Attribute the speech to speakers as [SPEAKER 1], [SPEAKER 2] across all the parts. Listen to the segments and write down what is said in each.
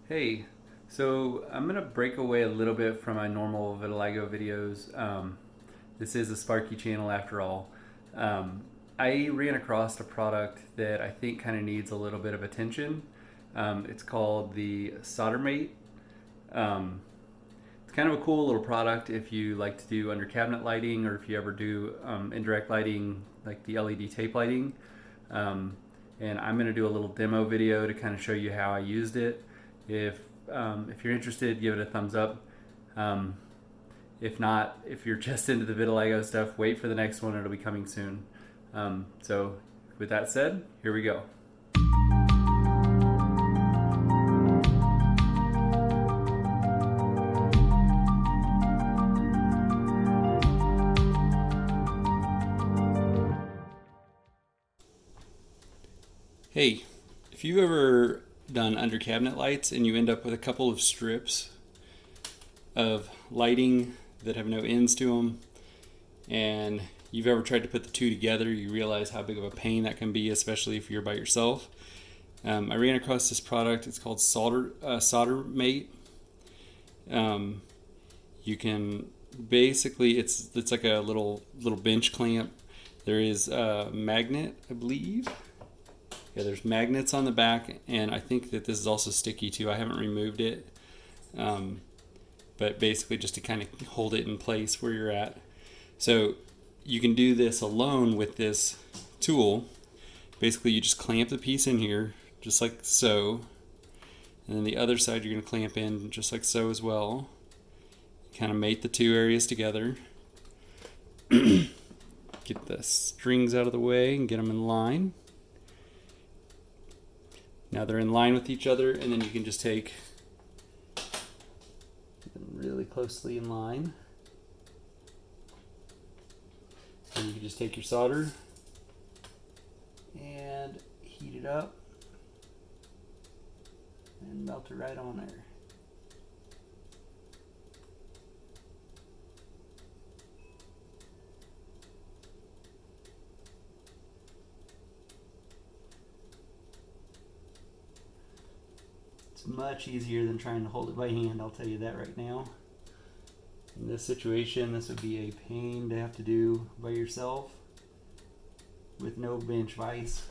[SPEAKER 1] Hey, so I'm gonna break away a little bit from my normal Vitiligo videos. This is a Sparky channel after all. Um, I ran across a product that I think kind of needs a little bit of attention. It's called the SolderM8. Um, it's kind of a cool little product if you like to do under cabinet lighting or if you ever do indirect lighting like the LED tape lighting. Um, and I'm going to do a little demo video to kind of show you how I used it. If you're interested, give it a thumbs up. Um, if not, if you're just into the vitiligo stuff, wait for the next one. It'll be coming soon. So with that said, here we go. Hey, if you've ever done under cabinet lights and you end up with a couple of strips of lighting that have no ends to them, and you've ever tried to put the two together, you realize how big of a pain that can be, especially if you're by yourself. I ran across this product. It's called SolderM8. You can basically, it's like a little bench clamp. There is a magnet, I believe. Yeah, there's magnets on the back, and I think that this is also sticky too. I haven't removed it, but basically just to kind of hold it in place where you're at. So you can do this alone with this tool. Basically, you just clamp the piece in here, just like so, and then the other side you're going to clamp in just like so as well. Kind of mate the two areas together. Get the strings out of the way and get them in line. Now they're in line with each other, and then you can just take them really closely in line. And you can just take your solder and heat it up and melt it right on there. It's much easier than trying to hold it by hand, I'll tell you that right now. In this situation, this would be a pain to have to do by yourself with no bench vise.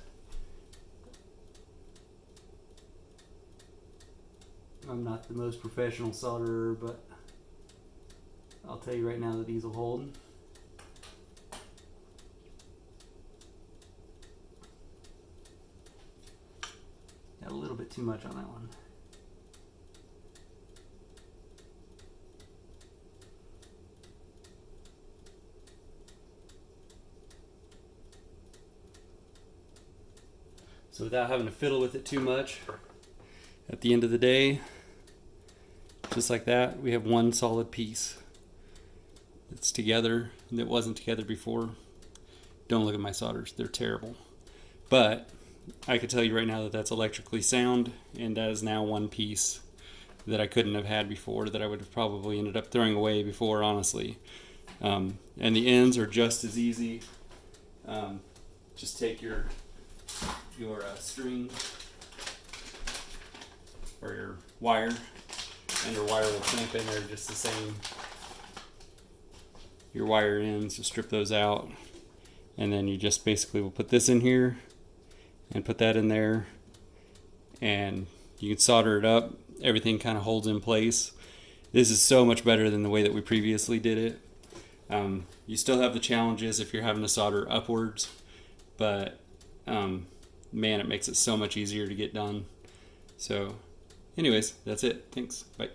[SPEAKER 1] I'm not the most professional solderer, but I'll tell you right now that these will hold. Got a little bit too much on that one. So without having to fiddle with it too much, at the end of the day, just like that, we have one solid piece. It's together, and it wasn't together before. Don't look at my solders, they're terrible. But I could tell you right now that that's electrically sound, and that is now one piece that I couldn't have had before, that I would have probably ended up throwing away before, honestly. And the ends are just as easy. Just take your string or your wire, and your wire will clamp in there just the same. Your wire ends, you strip those out, and then you just basically will put this in here and put that in there, and you can solder it up. Everything kind of holds in place. This is so much better than the way that we previously did it. You still have the challenges if you're having to solder upwards, but man, it makes it so much easier to get done. So anyways, that's it. Thanks. Bye.